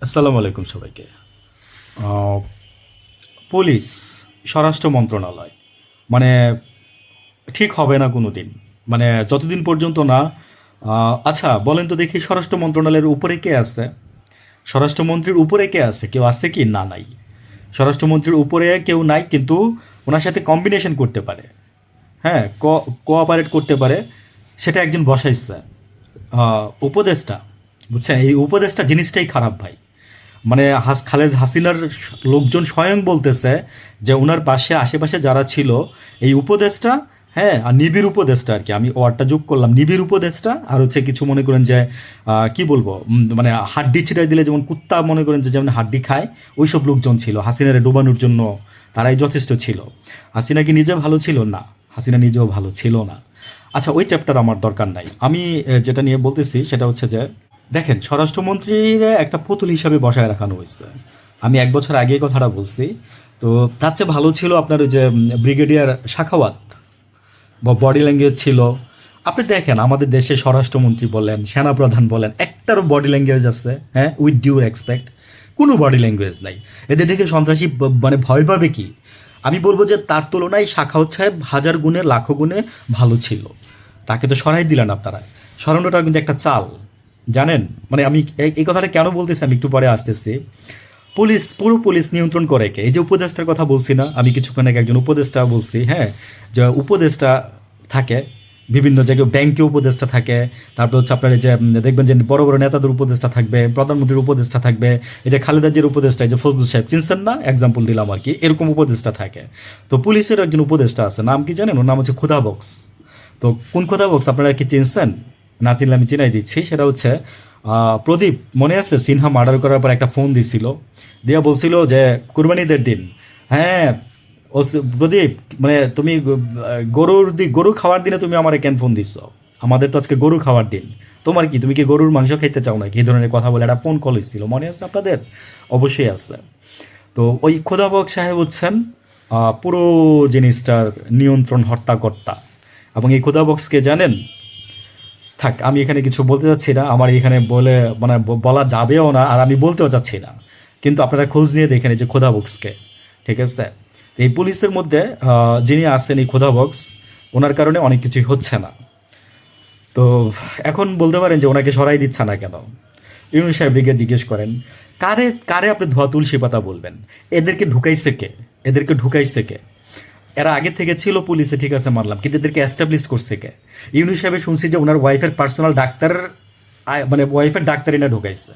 আসসালামু আলাইকুম সবাইকে। আহ, পুলিশ, স্বরাষ্ট্র মন্ত্রণালয় মানে ঠিক হবে না কোনো দিন, মানে যতদিন পর্যন্ত না আচ্ছা বলেন তো দেখি, স্বরাষ্ট্র মন্ত্রণালয়ের উপরে কে আছে? স্বরাষ্ট্রমন্ত্রীর উপরে কে আছে? কেউ আছে কি? না, নাই। স্বরাষ্ট্রমন্ত্রীর উপরে কেউ নাই, কিন্তু ওনার সাথে কম্বিনেশন করতে পারে। হ্যাঁ, কোঅপারেট করতে পারে। সেটা একজন বসাইছে, উপদেষ্টা। বুঝছেন, এই উপদেষ্টা জিনিসটাই খারাপ ভাই। মানে খালেদ হাসিনার লোকজন স্বয়ং বলতেছে যে ওনার পাশে আশেপাশে যারা ছিল, এই উপদেশটা, হ্যাঁ, আর নিবিড় উপদেশটা আর কি, আমি ওয়ার্ডটা যোগ করলাম, নিবিড় উপদেশটা, আর হচ্ছে কিছু মনে করেন যে কি বলবো, মানে হাড্ডি ছিটাই দিলে যেমন কুত্তা মনে করেন যে যেমন হাড্ডি খায়, ওইসব লোকজন ছিল হাসিনারে ডোবানোর জন্য। তারাই যথেষ্ট ছিল। হাসিনা কি নিজে ভালো ছিল? না, হাসিনা নিজেও ভালো ছিল না। আচ্ছা, ওই চ্যাপ্টার আমার দরকার নাই। আমি যেটা নিয়ে বলতেছি সেটা হচ্ছে যে, দেখেন, স্বরাষ্ট্রমন্ত্রীর একটা পুতুল হিসাবে বসায় রাখানো হয়েছে। আমি 1 বছর আগে এই কথাটা বলছি। তো তার চেয়ে ভালো ছিল আপনার ওই যে ব্রিগেডিয়ার শাখাওয়াত, বা বডি ল্যাঙ্গুয়েজ ছিল। আপনি দেখেন আমাদের দেশে স্বরাষ্ট্রমন্ত্রী বলেন, সেনাপ্রধান বলেন, একটারও বডি ল্যাঙ্গুয়েজ আছে? হ্যাঁ, উইথ ডিউ রেসপেক্ট, কোনো বডি ল্যাঙ্গুয়েজ নাই। এদের দেখে সন্ত্রাসী মানে ভয় পাবে কি? আমি বলবো যে তার তুলনায় শাখাওয়াত সাহেব হাজার গুণে লাখো গুণে ভালো ছিল। তাকে তো সরাই দিলেন আপনারা। সরানোটা কিন্তু একটা চাল, জানেন? মানে আমি এই কথাটা কেন বলতেছি আমি একটু পরে আসতেছি। পুলিশ, পুরো পুলিশ নিয়ন্ত্রণ করে কে? এই যে উপদেষ্টার কথা বলছি না আমি কিছুক্ষণ আগে, একজন উপদেষ্টা বলছি, হ্যাঁ, যে উপদেষ্টা থাকে বিভিন্ন জায়গায়, ব্যাংকে উপদেষ্টা থাকে। তারপর হচ্ছে আপনার এই যে দেখবেন যে বড় বড় নেতাদের উপদেষ্টা থাকবে, প্রধানমন্ত্রীর উপদেষ্টা থাকবে, এই যে খালেদা জিয়ার উপদেষ্টা, এই যে ফজলুল সাহেব, চিনছেন না? এক্সাম্পল দিলাম আর কি, এরকম উপদেষ্টা থাকে। তো পুলিশের একজন উপদেষ্টা আছে, নাম কি জানেন? ওর নাম হচ্ছে খুদা বক্স। তো কোন কথা বলছে আপনারা কি চিনছেন? না চিনলে আমি চিনাই দিচ্ছি। সেটা হচ্ছে প্রদীপ, মনে আছে সিনহা মার্ডার করার পর একটা ফোন দিছিল, দিয়া বলছিল যে কুরবানিদের দিন, হ্যাঁ, প্রদীপ, মানে তুমি গরু খাওয়ার দিনে তুমি আমার কেন ফোন দিচ্ছ? আমাদের তো আজকে গরু খাওয়ার দিন। তোমার কি, তুমি কি গরুর মাংস খাইতে চাও নাকি? এই ধরনের কথা বলে একটা ফোন কল এসেছিল, মনে আছে আপনাদের? অবশ্যই আছে। তো ওই খোদাবক সাহেব হচ্ছেন পুরো জিনিসটার নিয়ন্ত্রণ হর্তাকর্তা। এবং এই খোদাবক্সকে জানেন? থাক, আমি এখানে কিছু বলতে চাচ্ছি না, আমার এখানে বলে মানে বলা যাবেও না, আর আমি বলতেও চাচ্ছি না। কিন্তু আপনারা খোঁজ নিয়ে দেখেন এই যে খোদাবক্সকে, ঠিক আছে? এই পুলিশের মধ্যে যিনি আছেন, এই খোদাবক্স, ওনার কারণে অনেক কিছুই হচ্ছে না। তো এখন বলতে পারেন যে ওনাকে সরাই দিচ্ছে না কেন? ইউনূস সাহেবকে জিজ্ঞেস করেন, কারে কারে আপনি ধোয়া তুলসী পাতা বলবেন? এদেরকে ঢুকাইছে কে? এদেরকে ঢুকাইছে কে? এরা আগে থেকে ছিল পুলিশে, ঠিক আছে মানলাম, কিন্তু এদেরকে এস্টাবলিশ করছে কে? ইউনূস সাহেব শুনছি যে ওনার ওয়াইফের পার্সোনাল ডাক্তার, মানে ওয়াইফের ডাক্তার এনে ঢুকাইছে।